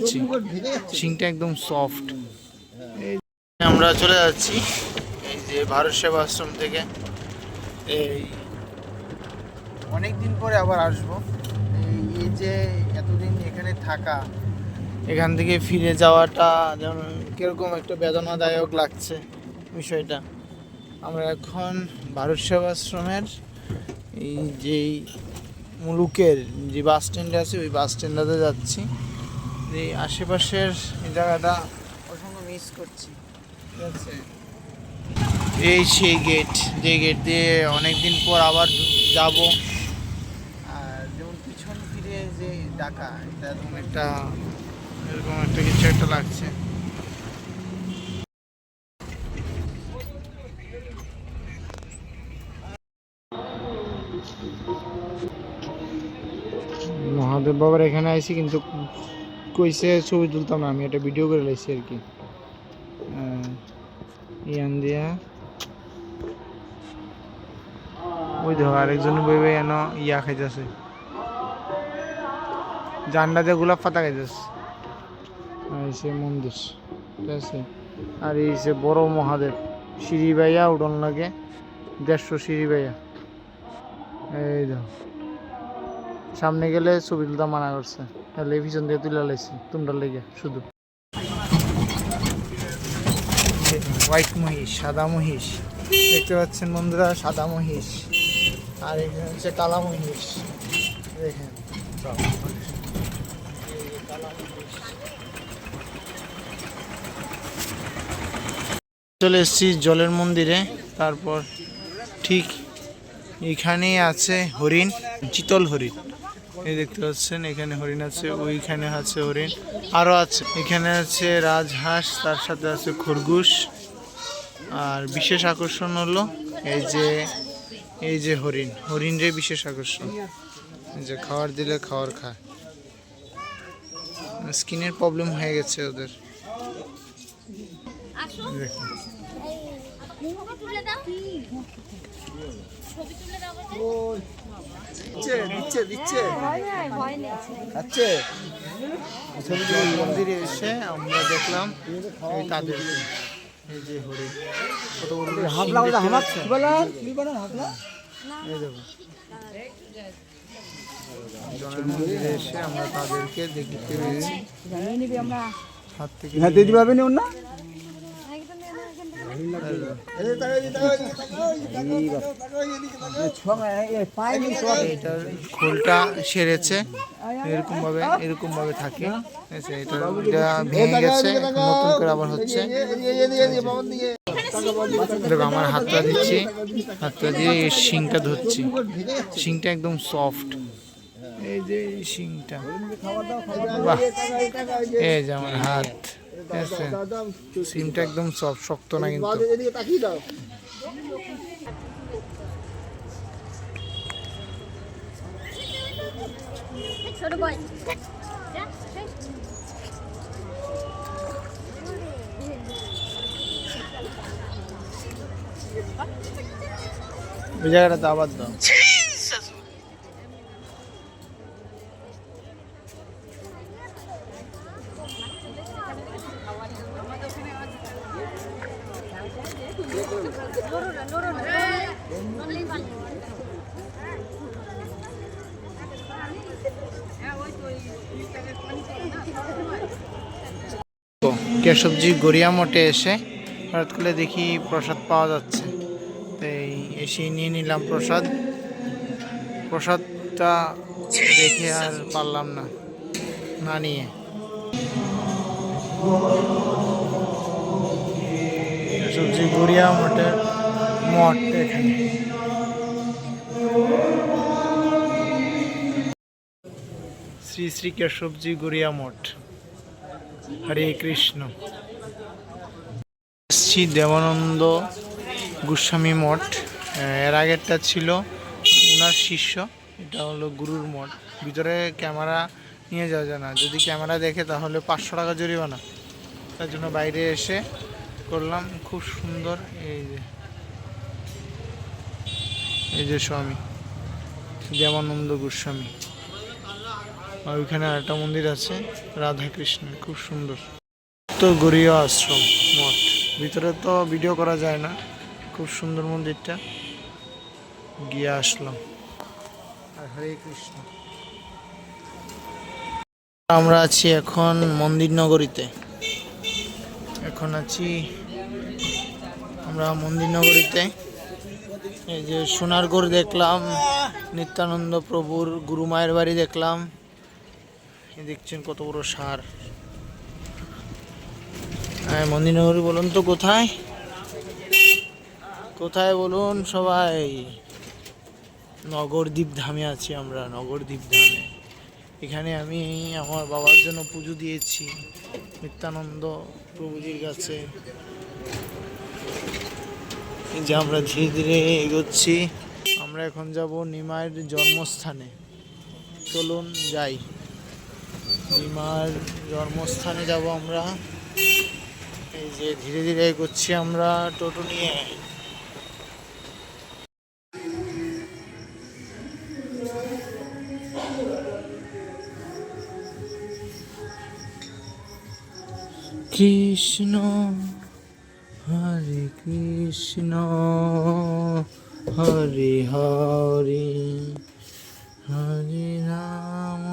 ধরছি, শিংটা একদম সফট। আমরা চলে যাচ্ছি এই যে ভারত সেবা আশ্রম থেকে। এই অনেক দিন পরে আবার আসবো। এই যে এতদিন এখানে থাকা, এখান থেকে ফিরে যাওয়াটা যেমন কীরকম একটা বেদনাদায়ক লাগছে বিষয়টা। আমরা এখন ভারত সেবাশ্রমের এই যেই মুলুকের যে বাস স্ট্যান্ড আছে ওই বাস স্ট্যান্ডটাতে যাচ্ছি। এই আশেপাশের এই জায়গাটা প্রচণ্ড মিস করছি, ঠিক আছে। এই সেই গেট, যে গেট দিয়ে অনেক দিন পর আবার যাব। আর যেমন পিছন ফিরে যে ডাকা, এটা এরকম একটা কিছু একটা লাগছে। মহাদেব বাবার এখানে আইছি, কিন্তু কইছে ছবি তুলতাম না, আমি একটা ভিডিও করে লাইছি আর কি। ইয়ান দিয়া ওই দেখো আরেকজন বইবে এন ইয়া খাইতেছে, জান্ডাতে গোলাপ পাতা খাইতেছে। সে মন্দির, ঠিক আছে। আর এই যে বড় মহাদেব, সিঁড়ি বাইয়া উঠন লাগে, 150 সিঁড়ি বাইয়া। এই দেখো সামনে গেলে ছবি তুলতে মানা করছে, তাহলে পিছন দিয়ে তুলে লাইছি তোমরা লেগে শুধু। হোয়াইট মহিষ, সাদা মহিষ দেখতে পাচ্ছেন বন্ধুরা, সাদা মহিষ। আর এখানে হচ্ছে কালা মহিষ, দেখেন। চলে এসেছি জলের মন্দিরে। তারপর ঠিক এখানেই আছে হরিণ, চিতল হরিণ। এই দেখতে পাচ্ছেন এখানে হরিণ আছে, ওইখানে আছে হরিণ, আরও আছে। এখানে আছে রাজহাঁস, তার সাথে আছে খরগোশ। আর বিশেষ আকর্ষণ হলো এই যে হরিণের বিশেষ আকর্ষণ, যে খাবার দিলে খাবার খায়। স্কিনের প্রবলেম হয়ে গেছে ওদের, দেখুন। মন্দিরে এসে আমরা দেখলাম তাদের এই যে হরিণ, কত বড় জনের মন্দিরে এসে আমরা তাদেরকে দেখতে পেরেছি হাত থেকে। এটার খোলটা সেরেছে, এরকম ভাবে থাকে। এটা ভেঙে গেছে, নতুন করে আবার হচ্ছে। দেখো আমার হাতটা দিচ্ছি, হাতটা দিয়ে এই শিংটা ধরছি, শিংটা একদম সফট। এই যে শিংটা, বাহ, এই যে আমার হাত, সিমটা একদম সফট, শক্ত না কিন্তু। ওই জায়গাটাতে আবার দাও। কেশবজি গড়িয়া মঠে এসে হঠাৎ করে দেখি প্রসাদ পাওয়া যাচ্ছে, তাই এসে নিয়ে নিলাম প্রসাদটা দেখে আর পারলাম না নিয়ে। কেশবজি গড়িয়া মঠের মঠ এখানে। শ্রী শ্রী কেশবজি গড়িয়া মঠ, হরে কৃষ্ণ। শ্রী দেবানন্দ গোস্বামী মঠ, এর আগেরটা ছিল ওনার শিষ্য, এটা হলো গুরুর মঠ। ভিতরে ক্যামেরা নিয়ে যাওয়া যায় না, যদি ক্যামেরা দেখে তাহলে 500 টাকা জরিমানা। তার জন্য বাইরে এসে করলাম। খুব সুন্দর। এই যে স্বামী দেবানন্দ গোস্বামী, আর ওইখানে আরেকটা মন্দির আছে রাধা কৃষ্ণের, খুব সুন্দর। তো গড়িয়া আশ্রম মঠ, ভিতরে তো ভিডিও করা যায় না, খুব সুন্দর মন্দিরটা, গিয়ে আসলাম। আর হরে কৃষ্ণ। আমরা আছি এখন মন্দির নগরীতে, এখন আছি আমরা মন্দির নগরীতে। এই যে সোনারগড় দেখলাম, নিত্যানন্দ প্রভুর গুরুমায়ের বাড়ি দেখলাম, দেখছেন কত বড় সার। হ্যাঁ, মন্দির নগরী বলুন তো কোথায় কোথায় বলুন সবাই? নগরদ্বীপ ধামে আছি আমরা, নগরদ্বীপ ধামে। এখানে আমি আমার বাবার জন্য পুজো দিয়েছি নিত্যানন্দ প্রভুজির কাছে। এই যে আমরা ধীরে ধীরে এগোচ্ছি, আমরা এখন যাব নিমাইয়ের জন্মস্থানে। চলুন যাই, নিমার জন্মস্থানে যাব আমরা। এই যে ধীরে ধীরে এগোচ্ছি আমরা টোটো নিয়ে। কৃষ্ণ হরে কৃষ্ণ হরে হরে হরে রাম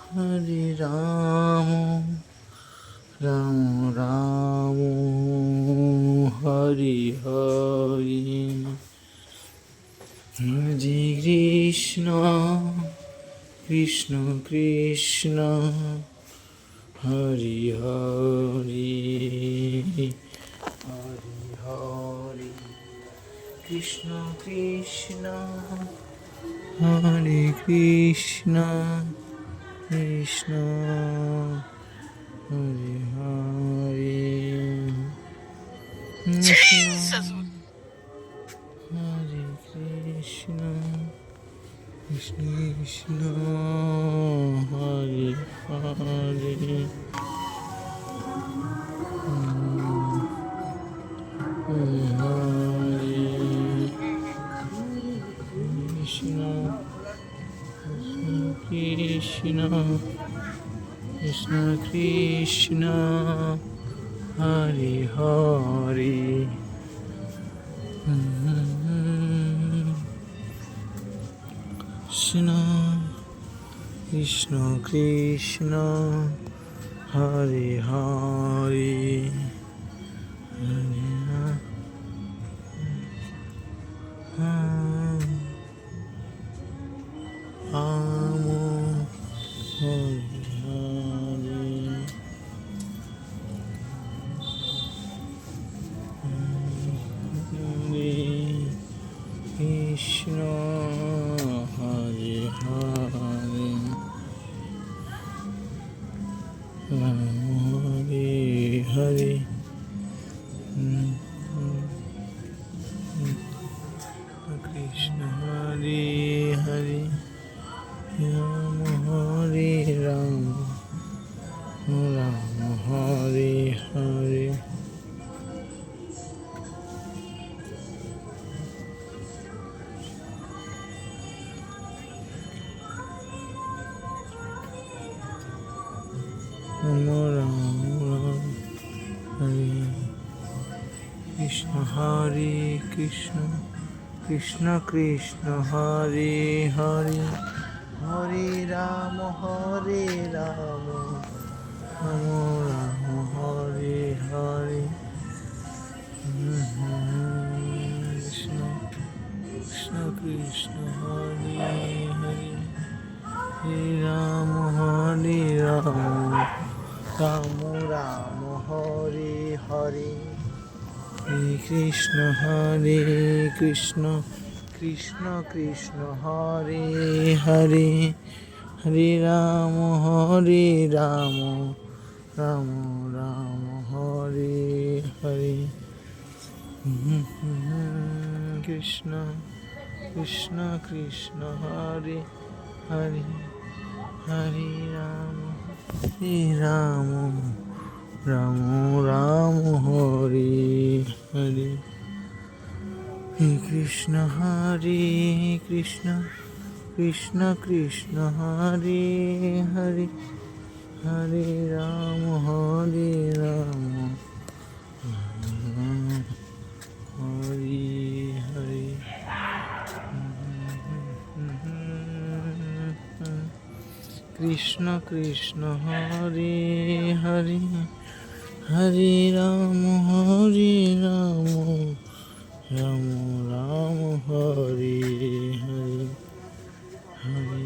হরে রাম রাম রাম হরে হরে হরে কৃষ্ণ কৃষ্ণ কৃষ্ণ হরে হরে হরে হরে কৃষ্ণ কৃষ্ণ হরে কৃষ্ণ কৃষ্ণ হরে হরে হরে কৃষ্ণ কৃষ্ণ কৃষ্ণ হরে হরে কৃষ্ণ কৃষ্ণ কৃষ্ণ হরে হরে কৃষ্ণ কৃষ্ণ কৃষ্ণ হরে হরে হরে রাম হরে হরে কৃষ্ণ হরে হরে হরে হরে কৃষ্ণ হরে হরে রাম হরে রাম রাম হরে হরে রাম রাম রাম হরে কৃষ্ণ হরে কৃষ্ণ কৃষ্ণ কৃষ্ণ হরে হরে হরে রাম রাম রাম হরে হরে কৃষ্ণ কৃষ্ণ কৃষ্ণ হরে হরে হরে রাম রাম রাম হরে হরে হরে কৃষ্ণ হরে কৃষ্ণ কৃষ্ণ কৃষ্ণ হরে হরে হরে রাম রাম রাম হরে হরে কৃষ্ণ কৃষ্ণ কৃষ্ণ হরে হরে হরে রাম রাম রাম হরে হরে কৃষ্ণ হরে কৃষ্ণ কৃষ্ণ কৃষ্ণ হরে হরে, হরে রাম হরে হরে। কৃষ্ণ কৃষ্ণ হরে হরে, হরে রাম রাম রাম হরে হরে, হরে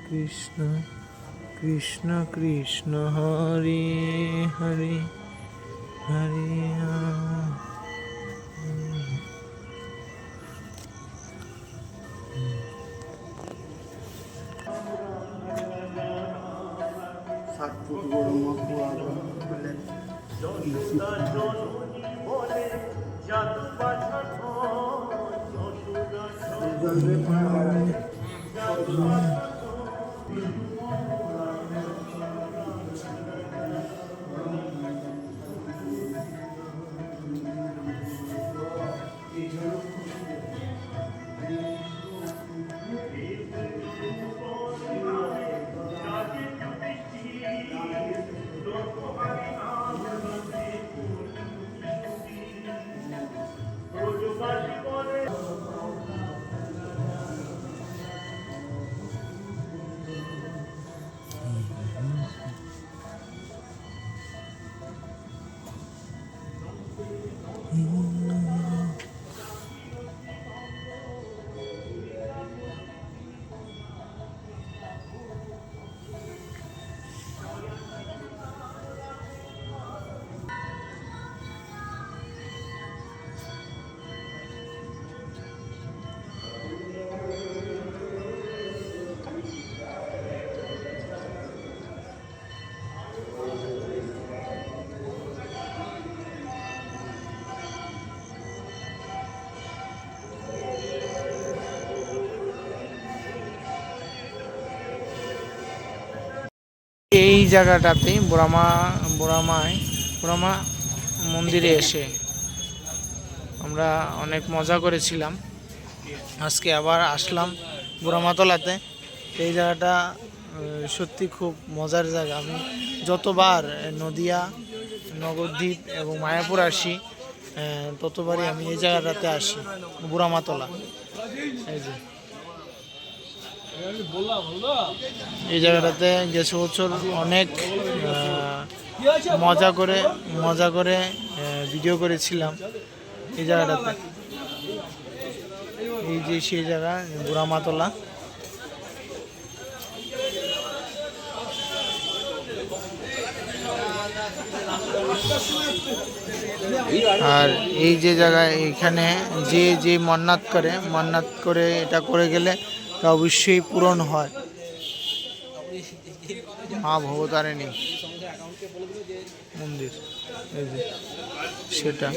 কৃষ্ণ কৃষ্ণ কৃষ্ণ হরে হরে, হরে রাম। এই জায়গাটাতে বুড়ামা মন্দিরে এসে আমরা অনেক মজা করেছিলাম। আজকে আবার আসলাম বুড়ামাতলাতে। এই জায়গাটা সত্যি খুব মজার জায়গা। আমি যতবার নদিয়া, নবদ্বীপ এবং মায়াপুর আসি ততবারই আমি এই জায়গাটাতে আসি, বুড়ামাতলা। এই যে এই জায়গাটাতে গেছে বছর অনেক মজা করে ভিডিও করেছিলাম এই জায়গাটাতে। এই যে সেই জায়গা বুড়ামাতলা। আর এই যে জায়গায় এখানে যে মান্নাত করে এটা করে গেলে তা অবশ্যই পূরণ হয়। মা ভবতারিণী মন্দির, এই যে সেটা।